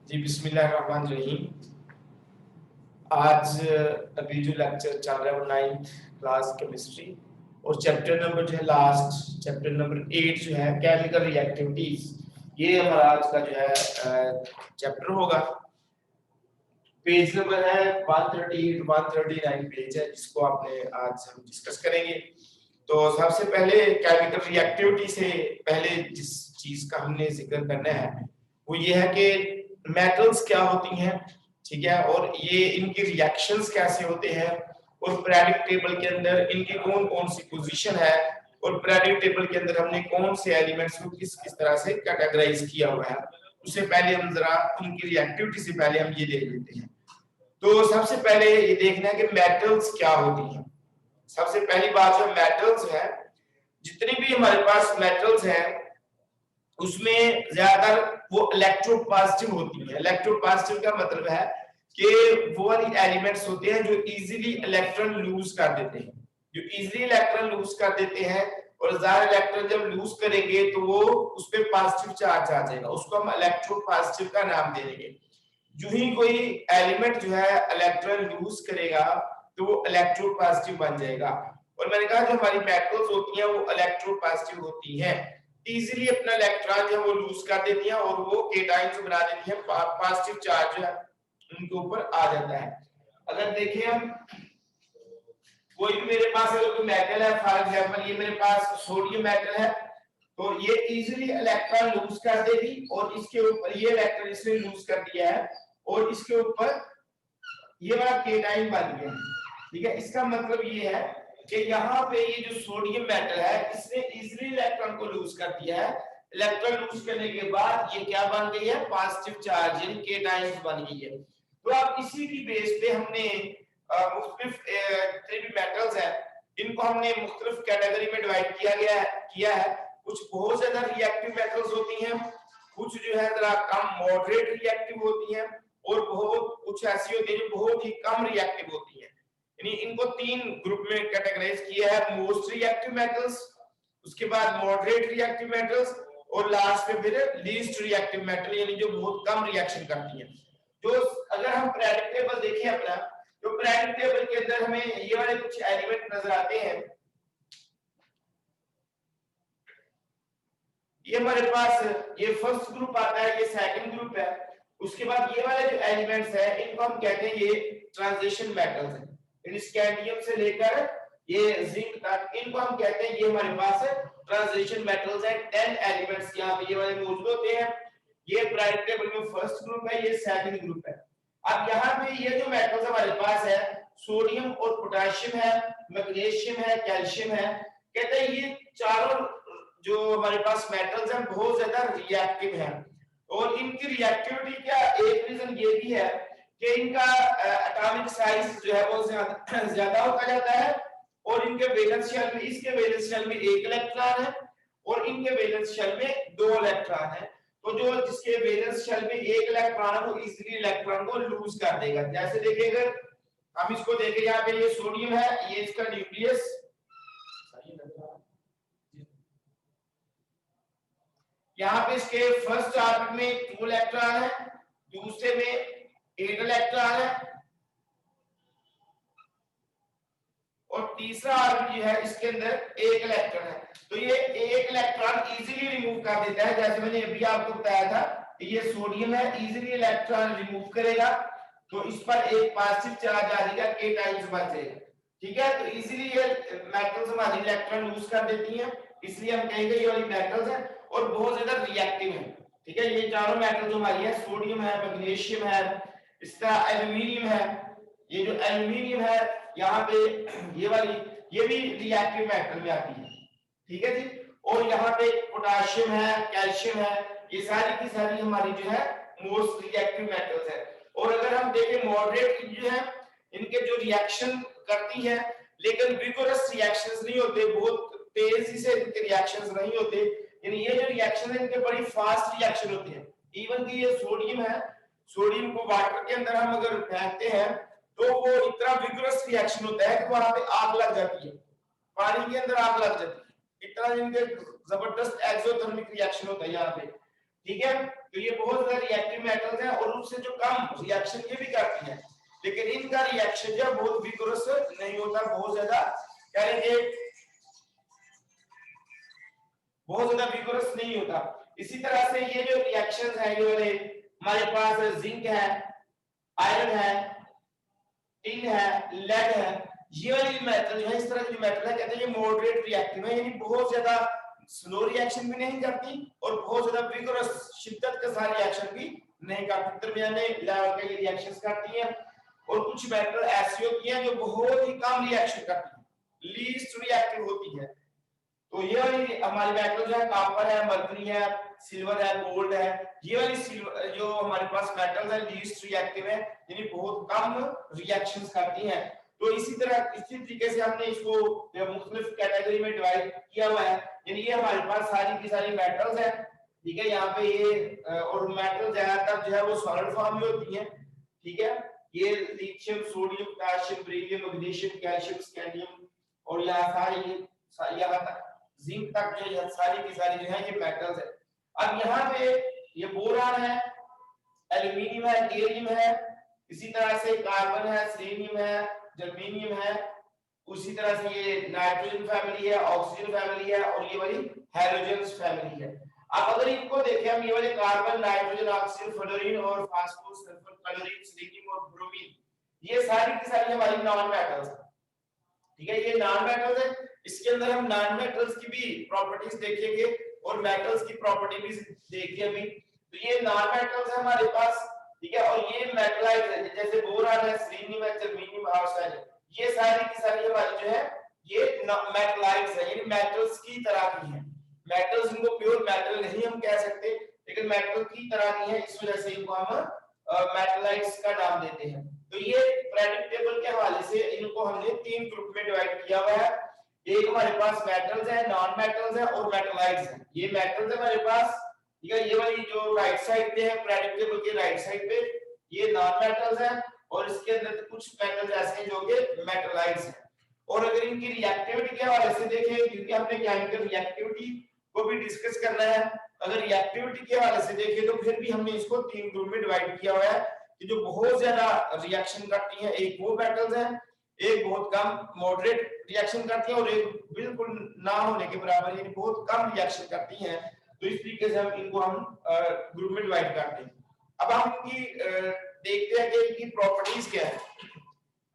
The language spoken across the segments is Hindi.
जी बिस्मिल्लाहिर्रहमानिर्रहीम। आज अभी जो लेक्चर चल रहा है वो 9th क्लास केमिस्ट्री और चैप्टर नंबर जो है लास्ट चैप्टर नंबर 8 जो है केमिकल रिएक्टिविटीज, ये हमारा आज का जो है चैप्टर होगा। पेज नंबर है 138 139 पेज है जिसको आपने आज हम डिस्कस करेंगे। तो सबसे पहले केमिकल रिएक्टिविटी से पहले जिस चीज का हमने जिक्र करना है वो ये है कि मेटल्स क्या होती हैं, ठीक है, और ये इनके रिएक्शंस कैसे होते हैं और पीरियोडिक टेबल के अंदर इनकी कौन कौन सी पोजीशन है और पीरियोडिक टेबल के अंदर हमने कौन से एलिमेंट्स को किस किस तरह से कैटेगराइज किया हुआ है। उससे पहले हम जरा उनकी रिएक्टिविटी से पहले हम ये देख लेते हैं। तो सबसे पहले ये देखना है कि मेटल्स क्या होती हैं। सबसे पहली बात जो मेटल्स है, जितनी भी हमारे पास मेटल्स हैं उसमें ज्यादातर वो इलेक्ट्रोपॉजिटिव होती है। इलेक्ट्रोपॉजिटिव का मतलब है कि वो वाली एलिमेंट्स होते हैं जो इजीली इलेक्ट्रॉन लूज कर देते हैं, जो इजीली इलेक्ट्रॉन लूज कर देते हैं। और ज्यादा इलेक्ट्रॉन जब लूज करेंगे तो वो उस पे पॉजिटिव चार्ज आ जाएगा, उसको हम इलेक्ट्रोपॉजिटिव का नाम दे देंगे। जो ही कोई एलिमेंट जो है इलेक्ट्रॉन लूज करेगा तो वो इलेक्ट्रोपॉजिटिव बन जाएगा। और मैंने कहा जो हमारी मेटल्स होती हैं वो इलेक्ट्रोपॉजिटिव होती हैं, इजीली अपना इलेक्ट्रॉन जो है वो लूज कर देती हैं और वो केटाइंस बना देती हैं, पॉजिटिव चार्ज जो है उनके ऊपर आ जाता है। अगर देखें हम कोई भी मेरे पास अगर कोई मेटल है, फॉर एग्जांपल ये मेरे पास सोडियम मेटल है, तो ये इजीली इलेक्ट्रॉन लूज कर देगी और इसके ऊपर ये इलेक्ट्रॉन इसने लूज कर दिया है और इसके ऊपर ये वाला केटाइन बन गया, ठीक है। इसका मतलब ये है कि यहाँ पे ये जो सोडियम मेटल है इसने इजीली इलेक्ट्रॉन को लूज कर दिया है। इलेक्ट्रॉन लूज करने के बाद ये क्या बन गई है, पॉजिटिव चार्ज यानी केटाइंस बन गई है। तो अब इसी की बेस पे हमने मुख्तलिफ जितने भी मेटल्स हैं इनको हमने मुख्तलिफ कैटेगरी में डिवाइड किया है। कुछ बहुत ज्यादा रिएक्टिव मेटल्स होती हैं, कुछ जो है जरा कम मॉडरेट रिएक्टिव होती हैं और बहुत कुछ ऐसी होती है जो बहुत ही कम रिएक्टिव होती है। यानी इनको तीन ग्रुप में कैटेगराइज किया है, मोस्ट रिएक्टिव मेटल्स, उसके बाद मॉडरेट रिएक्टिव मेटल्स और लास्ट में फिर लीस्ट रिएक्टिव मेटल यानी जो बहुत कम रिएक्शन करती है। जो अगर हम पीरियोडिक टेबल देखें अपना, तो पीरियोडिक टेबल के अंदर हमें ये वाले कुछ एलिमेंट नजर आते हैं। ये हमारे पास ये फर्स्ट ग्रुप आता है, ये सेकंड ग्रुप है। उसके बाद ये वाले जो एलिमेंट्स है इनको हम कहते हैं ये ट्रांजिशन मेटल्स हैं। इन स्कैंडियम से लेकर ये जिंक तक इनको हम कहते हैं ये हमारे पास ट्रांजिशन मेटल्स है। 10 एलिमेंट्स यहाँ पे ये वाले मौजूद होते हैं। ये पीरियोडिक टेबल में फर्स्ट ग्रुप है, ये सेकंड ग्रुप है। अब यहाँ पे ये जो मेटल्स हमारे पास है सोडियम और पोटेशियम है, मैग्नीशियम है, कैल्शियम है, कहते हैं ये चारों जो हमारे पास मेटल्स हैं बहुत ज्यादा रिएक्टिव हैं। और इनकी रिएक्टिविटी का एक रीजन ये भी है कि इनका एटॉमिक साइज जो है वो ज्यादा होता जाता है और इनके वैलेंस शेल में, इसके वैलेंस शेल में एक इलेक्ट्रॉन है और इनके वैलेंस शेल में दो इलेक्ट्रॉन है। तो जो जिसके वैलेंस शेल में एक इलेक्ट्रॉन है वो इजीली इलेक्ट्रॉन को लूज कर देगा। जैसे देखिए अगर हम इसको देखें, यहाँ पे ये सोडियम है, ये इसका न्यूक्लियस, यहाँ पे इसके फर्स्ट ऑर्बिट में 2 इलेक्ट्रॉन है, दूसरे में 8 इलेक्ट्रॉन है और तीसरा ऑर्बिट जो है इसके अंदर 1 इलेक्ट्रॉन है। तो ये 1 इलेक्ट्रॉन इजीली रिमूव कर देता है। जैसे मैंने अभी आपको बताया था ये सोडियम है, इजीली इलेक्ट्रॉन रिमूव करेगा तो इस पर एक पॉजिटिव चार्ज आ जाएगा, k टाइम्स बच जाएगा, ठीक है। तो इजीली ये मेटल्स हमारी इलेक्ट्रॉन लूज कर देती हैं, इसलिए हम कहेंगे ये वाली मेटल्स हैं और बहुत ज्यादा रिएक्टिव है, ठीक है। ये चारों मेटल जो हमारी है सोडियम है, मैग्नीशियम है, इसका एल्यूमिनियम है, ये जो एल्यूमिनियम है यहाँ पे ये वाली ये भी रिएक्टिव मेटल में आती है, ठीक है जी। और यहाँ पे पोटेशियम है, कैल्शियम है, ये सारी की सारी हमारी जो है मोस्ट रिएक्टिव मेटल्स है। और अगर हम देखें मॉडरेट जो है इनके जो रिएक्शन करती है लेकिन विगोरस रिएक्शंस नहीं होते, बहुत तेजी से इनके रिएक्शंस नहीं होते, यानी ये जो रिएक्शन है इनके बड़ी फास्ट रिएक्शन होती है। इवन कि ये सोडियम है, सोडियम को वाटर के अंदर हम अगर फेंकते हैं तो वो इतना विगोरस रिएक्शन होता है कि वहां पे आग लग जाती है, पानी के अंदर आग लग जाती है, इतना इनके जबरदस्त एक्सोथर्मिक रिएक्शन होता है यहाँ पे। ठीक है। तो ये बहुत ज्यादा रिएक्टिव मेटल्स हैं और उनसे जो कम रिएक्शन ये भी करती है, लेकिन इनका रिएक्शन जो बहुत विगोरस नहीं होता, बहुत ज्यादा कह लीजिए बहुत ज्यादा विगोरस नहीं होता। इसी तरह से ये जो रिएक्शंस है, ये वाले हमारे पास जिंक है, आयरन है, टिन है, लेड है, ये वाली मेटल जो है, इस तरह की मेटल है, कहते हैं ये मॉडरेट रिएक्टिव है, यानी बहुत ज्यादा स्लो रिएक्शन भी नहीं करती और बहुत ज्यादा विगोरस शिद्दत के साथ रिएक्शन भी नहीं करती, दरमियाने लेवल के रिएक्शंस करती हैं। और कुछ मेटल ऐसी होती हैं जो बहुत ही कम रिएक्शन करती हैं, लीस्ट रिएक्टिव होती है। तो ये वाली हमारी मेटल जो है, कॉपर है, मरकरी है, सिल्वर है, गोल्ड है, ये वाली सिल्वर जो हमारे पास मेटल्स है लीस्ट रिएक्टिव है, यानी बहुत कम रिएक्शंस करती हैं। तो इसी तरीके से हमने इसको मुख्तलिफ कैटेगरी में डिवाइड किया हुआ है, यानी ये हमारे पास सारी की सारी मेटल्स है, ठीक है। यहाँ पे ये और मेटल ज्यादातर जो है वो सॉलिड फॉर्म में होती है, ठीक है। ये lithium, sodium, potassium, beryllium, magnesium, calcium, scandium और यहाँ सारी यहाँ तक जिंक तक जो है सारी की सारी जो है ये मेटल्स है। अब यहाँ पे ये बोरान है, एल्यूमिनियम है, गैलियम है, इसी तरह से कार्बन है, सेलेनियम है, जर्मेनियम है, उसी तरह से ये नाइट्रोजन फैमिली है, ऑक्सीजन फैमिली है और ये वाली हैलोजन्स फैमिली है। अब अगर इनको देखें हम, ये वाले कार्बन, नाइट्रोजन, ऑक्सीजन, फ्लोरीन और फास्फोरस, सल्फर, क्लोरीन, सेलेनियम और ब्रोमीन, ये सारी की सारी हमारी नॉन मेटल्स है, ठीक है। ये नॉन मेटल्स है, इसके अंदर हम नॉन मेटल्स की भी प्रॉपर्टीज देखेंगे और मेटल्स की प्रॉपर्टी भी देखिए अभी। तो ये नॉन मेटल्स है हमारे पास, ठीक है। और ये मेटलाइट है, जैसे बोरान है, सेलेनियम है, जर्मेनियम, आर्सेनाइड है, ये सारी की सारी हमारी जो है ये मेटलाइट्स है, यानी मेटल्स की तरह की है। मेटल्स, इनको प्योर मेटल नहीं हम कह सकते, लेकिन मेटल की तरह की है, इस वजह से इनको हम मेटलाइट्स का नाम देते हैं। तो ये पीरियोडिक टेबल के हवाले से इनको हमने तीन ग्रुप में डिवाइड किया हुआ है। एक हमारे पास मेटल्स है, नॉन मेटल्स है और मेटलाइट्स है। ये मेटल्स है हमारे पास, ठीक है। ये वाली जो राइट साइड पे है पीरियोडिक टेबल के राइट साइड पे, ये नॉन मेटल्स है और इसके अंदर कुछ मेटल्स ऐसे हैं जो कि मेटलाइट्स हैं। और अगर इनकी रिएक्टिविटी के हवाले से देखें, क्योंकि हमने केमिकल रिएक्टिविटी को भी डिस्कस करना है, अगर रिएक्टिविटी के हवाले से देखें तो फिर भी हमने इसको तीन ग्रुप में डिवाइड किया हुआ है कि जो बहुत ज्यादा रिएक्शन करती हैं, एक वो मेटल्स हैं, एक बहुत कम मॉडरेट रिएक्शन करती हैं और एक बिल्कुल ना होने के बराबर यानी बहुत कम रिएक्शन करती हैं। तो इस तरीके से हम इनको ग्रुप में डिवाइड करते हैं। अब हम इनकी देखते हैं कि इनकी प्रॉपर्टीज क्या है।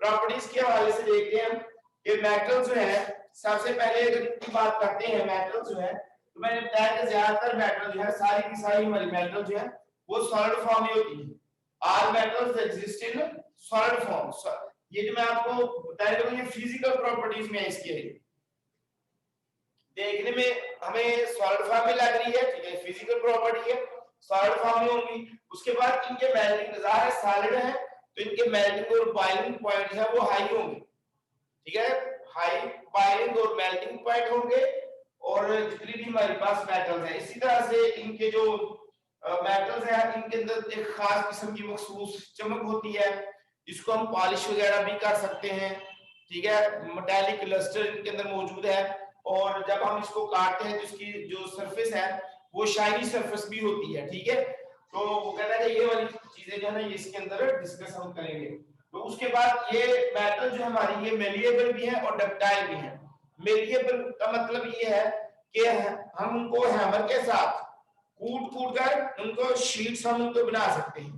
प्रॉपर्टीज के हवाले से देखते हैं कि मेटल जो है, सबसे पहले अगर इनकी बात करते हैं मेटल जो है, तो मैंने बताया कि ज्यादातर मेटल जो है, सारी की सारी हमारी मेटल जो है वो सॉलिड फॉर्म में होती है। All metals exist in solid form. ये जो मैं आपको बताया ये फिजिकल प्रॉपर्टीज में है इसकी, देखने में हमें सॉलिड फॉर्म में लग रही है, ठीक है, फिजिकल प्रॉपर्टी है, सॉलिड फॉर्म में होंगी। उसके बाद इनके मेल्टिंग ज़ाहिर सॉलिड है तो इनके मेल्टिंग और बॉइलिंग पॉइंट है वो हाई होंगे, ठीक है, हाई बॉइलिंग और मेल्टिंग पॉइंट होंगे। और जितनी भी हमारे पास मेटल्स है, इसी तरह से इनके जो मेटल्स है इनके अंदर एक खास किस्म की मखसूस चमक होती है, इसको हम पॉलिश वगैरह भी कर सकते हैं, ठीक है। मेटालिक लस्टर इनके अंदर मौजूद है और जब हम इसको काटते हैं तो इसकी जो सरफेस है वो शाइनी सरफेस भी होती है, ठीक है। तो वो कहता है ये वाली चीजें जो है ना ये इसके अंदर डिस्कस हम करेंगे। तो उसके बाद ये मेटल जो हमारी ये मेलिएबल भी है और डक्टाइल भी है। मेलिएबल का मतलब ये है कि हम उनको हैमर के साथ कूट कर उनको शीट्स हम उनको बना सकते हैं,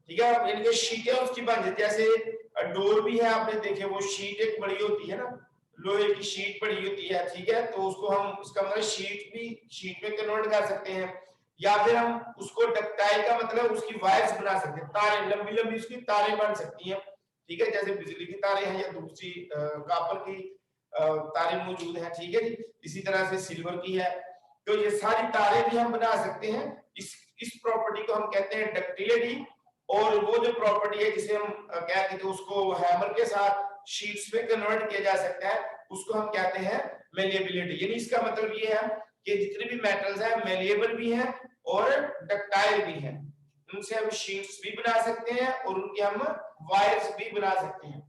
ठीक है। इनके शीटें उसकी बन जाती है, जैसे डोर भी है, आपने देखे वो शीट एक बड़ी होती है ना, लोहे की शीट बड़ी होती है, ठीक है। तो उसको हम उसका मतलब शीट में कन्वर्ट कर सकते हैं, या फिर हम उसको डक्टाइल का मतलब उसकी वायर्स बना सकते हैं, तारें लंबी लंबी उसकी तारें बन सकती हैं, ठीक है। जैसे बिजली की तारें हैं या दूसरी कॉपर की तारें मौजूद हैं, ठीक है। इसी तरह से सिल्वर की है, तो ये सारी तारें भी हम बना सकते हैं। इस प्रॉपर्टी को हम कहते हैं डक्टिलिटी। और वो जो प्रॉपर्टी है जिसे हम क्या कहते हैं, उसको हैमर के साथ शीट्स में कन्वर्ट किया जा सकता है, उसको हम कहते हैं मेलिएबिलिटी। यानी इसका मतलब ये है कि जितने भी मेटल्स हैं मेलिएबल भी हैं और डक्टाइल भी हैं, उनसे हम शीट्स भी बना सकते हैं और उनके हम वायर्स भी बना सकते हैं।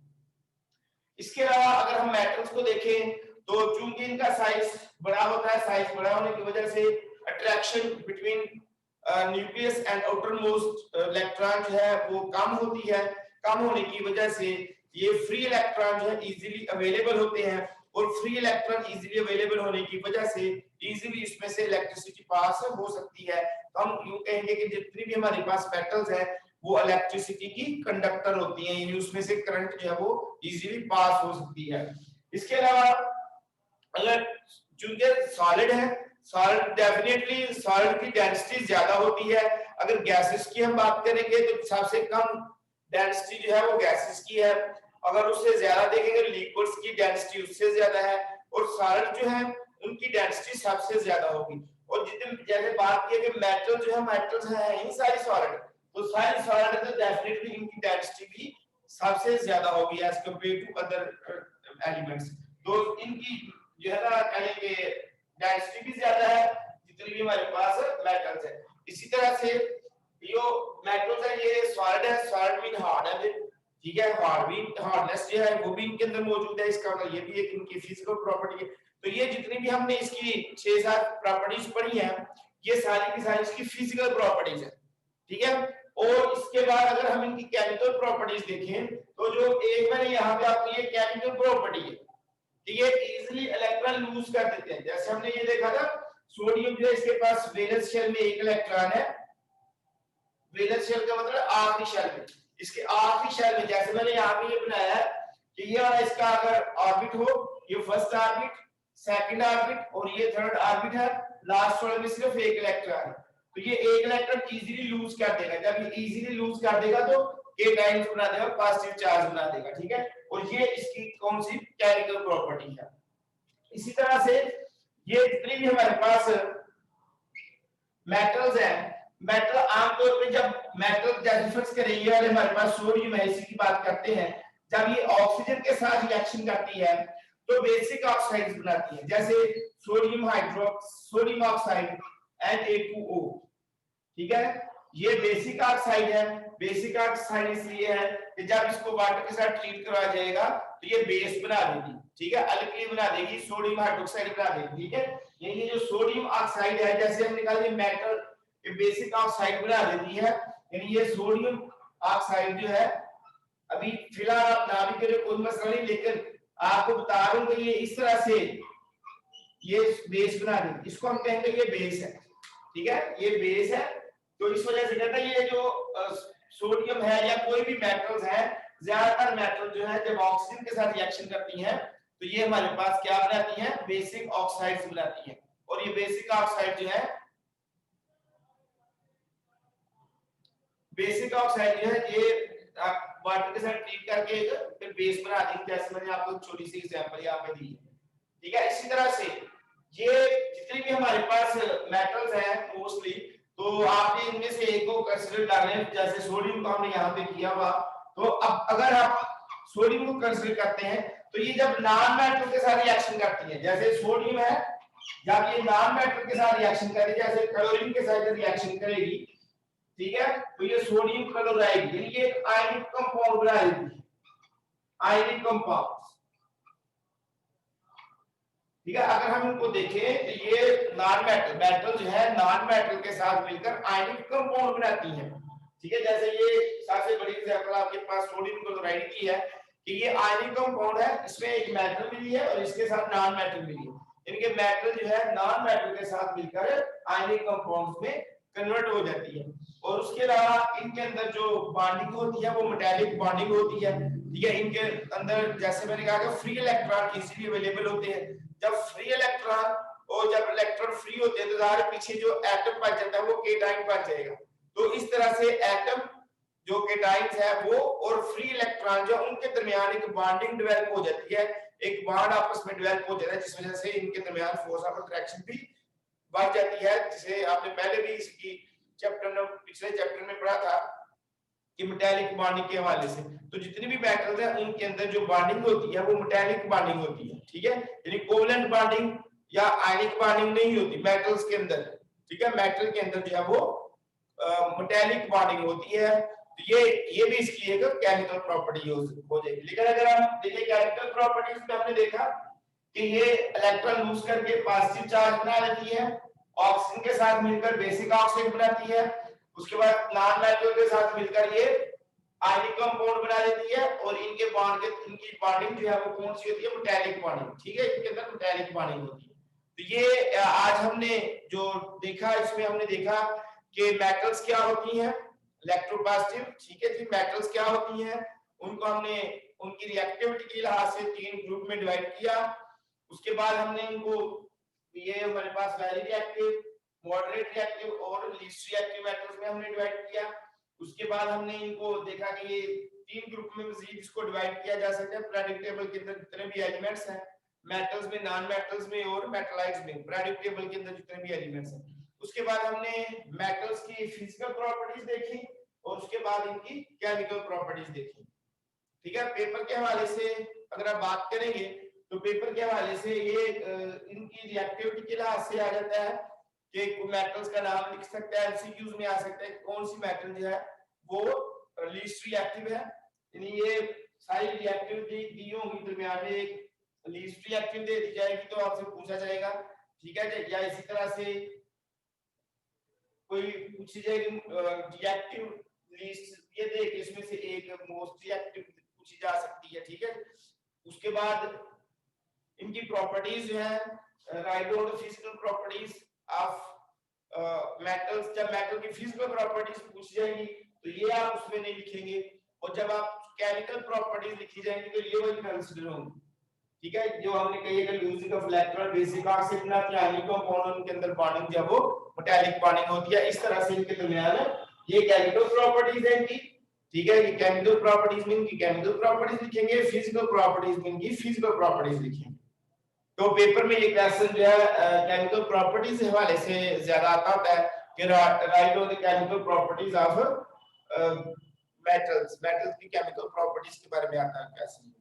इसके अलावा अगर हम मेटल्स को देखें तो चूंकि इनका साइज बड़ा होता है, साइज बड़ा होने की वजह से attraction between nucleus and outer most electron जो है वो कम होती है। कम होने की वजह से ये फ्री इलेक्ट्रॉन जो है इजीली अवेलेबल होते हैं, और फ्री इलेक्ट्रॉन इजीली अवेलेबल होने की वजह से इजीली इसमें से इलेक्ट्रिसिटी पास हो सकती है। तो हम यूं कहेंगे कि जितनी भी हमारे पास मेटल्स है वो इलेक्ट्रिसिटी की कंडक्टर होती हैं, यानी उसमें से करंट जो है वो इजीली पास हो सकती है। इसके अलावा अगर चूंकि सॉलिड है, सॉलिड डेफिनेटली सॉलिड की डेंसिटी ज्यादा होती है। अगर गैसेस की हम बात करेंगे तो सबसे कम डेंसिटी जो है वो गैसेस की है। अगर उससे ज्यादा देखेंगे लिक्विड्स की डेंसिटी उससे ज्यादा है, और सॉलिड जो है उनकी डेंसिटी सबसे ज्यादा होगी। और जितने जैसे बात की कि मेटल जो है मेटल्स है ही सारी सॉलिड, तो सारी सॉलिड तो डेफिनेटली इनकी डेंसिटी भी सबसे ज्यादा होगी as compare to other elements. तो इनकी जो है ना कहेंगे डेंसिटी भी ज्यादा है जितनी भी हमारे पास मेटल्स है। इसी तरह से यो मेटल्स है ये सॉलिड है, सॉलिड मीन हार्ड है, ठीक है, हार्ड भी हार्डनेस जो है वो भी इनके अंदर मौजूद है। इसका मतलब ये भी एक इनकी फिजिकल प्रॉपर्टी है। तो ये जितनी भी हमने इसकी 6-7 प्रॉपर्टीज पढ़ी हैं ये सारी की सारी इसकी फिजिकल प्रॉपर्टीज है, ठीक है। और इसके बाद अगर हम इनकी केमिकल प्रॉपर्टीज देखें तो जो एक मैंने यहाँ पे आपको ये केमिकल प्रॉपर्टी है, ये इजीली इलेक्ट्रॉन लूज कर देते हैं। जैसे हमने ये देखा था सोडियम जो है इसके पास वैलेंस शेल में एक इलेक्ट्रॉन है, वैलेंस शेल का मतलब आखिरी शेल में, इसके आखिरी शेल में जैसे मैंने यहाँ पे ये बनाया है कि ये इसका अगर ऑर्बिट हो, ये फर्स्ट ऑर्बिट, सेकंड ऑर्बिट और ये थर्ड ऑर्बिट है, लास्ट वाले में सिर्फ एक इलेक्ट्रॉन है। तो ये एक इलेक्ट्रॉन इजीली लूज कर देगा। जब ये इजीली लूज कर देगा तो के टाइम्स बना देगा, पॉजिटिव चार्ज बना देगा, ठीक है। और ये इसकी कौन सी केमिकल प्रॉपर्टी है। इसी तरह से ये जितनी भी हमारे पास मेटल्स हैं, मेटल आमतौर पे जब मेटल जैसे फिक्स करेंगे वाले हमारे पास सोडियम है इसी की बात करते हैं, जब ये ऑक्सीजन के साथ रिएक्शन करती है तो बेसिक ऑक्साइड्स बनाती है, जैसे सोडियम सोडियम ऑक्साइड Na2O, ठीक है। ये बेसिक ऑक्साइड है। बेसिक ऑक्साइड इसलिए है कि जब इसको वाटर के साथ ट्रीट करवाया जाएगा तो ये बेस बना देगी, ठीक है, अल्कली बना देगी, सोडियम हाइड्रोक्साइड बना देगी, ठीक है। ये जो सोडियम ऑक्साइड है जैसे हम निकाले मेटल ये बेसिक ऑक्साइड बना देती है, यानी ये सोडियम ऑक्साइड जो है अभी फिलहाल आप ना भी करें कोई मसला नहीं, लेकिन आपको बता रहा हूं कि ये इस तरह से ये बेस बना देगी, इसको हम कहेंगे ये बेस है, ठीक है, ये बेस है। तो इस वजह से कहता है ये जो सोडियम है या कोई भी मेटल्स है, ज्यादातर मेटल जो है जब ऑक्सीजन के साथ रिएक्शन करती हैं तो ये हमारे पास क्या बनाती हैं, बेसिक ऑक्साइड्स बनाती हैं। और ये बेसिक ऑक्साइड जो है बेसिक ऑक्साइड जो है ये वाटर के साथ ट्रीट करके फिर बेस बना देंगे, जैसे मैंने आपको छोटी सी एग्जांपल यहाँ पे दी है, ठीक है। इसी तरह से ये जितने भी हमारे पास मेटल्स हैं मोस्टली, तो आपने इनमें से एक को कंसीडर डालें, जैसे सोडियम को हमने यहाँ पे किया हुआ। तो अब अगर आप सोडियम को कंसीडर करते हैं तो ये जब नॉन मेटल के साथ रिएक्शन करती है, जैसे सोडियम है जब ये नॉन मेटल के साथ रिएक्शन करेगी, जैसे क्लोरीन के साथ रिएक्शन करेगी, ठीक है, तो ये सोडियम क्लोराइड यानी ये आयनिक कंपाउंड बनाएगी, आयनिक कंपाउंड, ठीक है। अगर हम इनको देखें तो ये नॉन मेटल मेटल जो है नॉन मेटल के साथ मिलकर आयनिक कंपाउंड बनाती है, ठीक है। जैसे ये सबसे बड़ी एग्जांपल आपके पास सोडियम क्लोराइड की है कि ये आयनिक कंपाउंड है, इसमें एक मेटल मिली है और इसके साथ नॉन मेटल मिली है। इनके मेटल जो है नॉन मेटल के साथ मिलकर आयनिक कंपाउंड्स में कन्वर्ट हो जाती है। और उसके अलावा इनके अंदर जो बॉन्डिंग होती है वो मेटालिक बॉन्डिंग होती है, ठीक है। इनके अंदर जैसे मैंने कहा कि फ्री इलेक्ट्रॉन इजीली अवेलेबल होते हैं। जब फ्री इलेक्ट्रॉन और जब इलेक्ट्रॉन फ्री होते हैं तो ज़ाहिर पीछे जो एटम बच जाता है वो केटाइन बच जाएगा। तो इस तरह से एटम जो केटाइंस है वो और फ्री इलेक्ट्रॉन जो उनके दरमियान एक बॉन्डिंग डेवलप हो जाती है, एक बॉन्ड आपस में डेवलप हो जाता है, जिस वजह से इनके दरमियान फोर्स ऑफ अट्रैक्शन भी बढ़ जाती है, जिसे आपने पहले भी इसकी पिछले चैप्टर में पढ़ा था कि मेटालिक बॉन्डिंग के हवाले से। तो जितनी भी मेटल्स हैं उनके अंदर जो बॉन्डिंग होती है वो मेटालिक बॉन्डिंग होती है, ठीक है, यानी कोवलेंट बॉन्डिंग या आयनिक बॉन्डिंग नहीं होती मेटल्स के अंदर, ठीक है। मेटल के अंदर जो है वो मेटालिक बॉन्डिंग होती है। तो ये भी इसकी एक केमिकल प्रॉपर्टी हो जाएगी। लेकिन अगर हम देखें केमिकल प्रॉपर्टीज में हमने देखा कि ये इलेक्ट्रॉन लूज करके पॉजिटिव चार्ज बना लेती है ऑक्सीजन के साथ मिलकर बेसिक ऑक्साइड बनाती है, उसके बाद नॉन नाइट्रोजन के साथ मिलकर ये आयनिक कंपाउंड बना देती है, और इनके बॉन्ड के इनकी बॉन्डिंग जो है वो कौन सी होती है, मेटालिक बॉन्डिंग, ठीक है, इनके अंदर मेटालिक बॉन्डिंग होती है। तो ये आज हमने जो देखा, इसमें हमने देखा कि मेटल्स क्या होती हैं, इलेक्ट्रोपॉजिटिव, ठीक है जी, मेटल्स क्या होती हैं, उनको हमने उनकी रिएक्टिविटी के लिहाज से 3 ग्रुप में डिवाइड किया। उसके बाद हमने इनको, ये हमारे पास वेरी रिएक्टिव, मॉडरेट रिएक्टिव और लीस्ट रिएक्टिव मेटल्स में हमने डिवाइड किया। उसके बाद हमने इनको देखा कि ये 3 ग्रुप में मजीद इसको डिवाइड किया जा सकता है पीरियोडिक टेबल के अंदर जितने भी एलिमेंट्स हैं, मेटल्स में, नॉन मेटल्स में और मेटलाइट्स में, पीरियोडिक टेबल के अंदर जितने भी एलिमेंट्स हैं। उसके बाद हमने मेटल्स की फिजिकल प्रॉपर्टीज देखी और उसके बाद इनकी केमिकल प्रॉपर्टीज देखी, ठीक है। पेपर के हवाले से अगर आप बात करेंगे तो पेपर के हवाले से ये इनकी रिएक्टिविटी के लिहाज से आ जाता है कि मेटल्स का नाम लिख सकता है, एमसीक्यूज में आ सकता है कौन सी मेटल जो है वो लीस्ट रिएक्टिव है, यानी ये सारी रिएक्टिविटी दी होंगी, दरमियान में एक लीस्ट रिएक्टिव दे दी जाएगी तो आपसे पूछा जाएगा, ठीक है, या इसी तरह से कोई पूछी जाएगी रिएक्टिव लीस्ट, ये देख इसमें से एक मोस्ट रिएक्टिव पूछी जा सकती है, ठीक है। उसके बाद इनकी प्रॉपर्टीज जो है, write down the physical properties of metals, जब मेटल की फिजिकल प्रॉपर्टीज पूछी जाएंगी तो ये आप उसमें नहीं लिखेंगे, और जब आप केमिकल प्रॉपर्टीज लिखी जाएंगी तो ये वाली कंसीडर होंगी, ठीक है, जो हमने कही है कि losing of electron basic oxide ना कि आयनिक कंपाउंड के अंदर बॉन्डिंग जब वो मेटालिक बॉन्डिंग होती है, इस तरह से इनके दरमियान ये केमिकल प्रॉपर्टीज है इनकी, ठीक है। ये केमिकल प्रॉपर्टीज में इनकी केमिकल प्रॉपर्टीज लिखेंगे, फिजिकल प्रॉपर्टीज में इनकी फिजिकल प्रॉपर्टीज लिखेंगे। तो पेपर में ये क्वेश्चन जो है केमिकल प्रॉपर्टीज के हवाले से ज्यादा आता होता है कि right on the chemical properties of metals, metals की केमिकल प्रॉपर्टीज के बारे में आता है क्वेश्चन।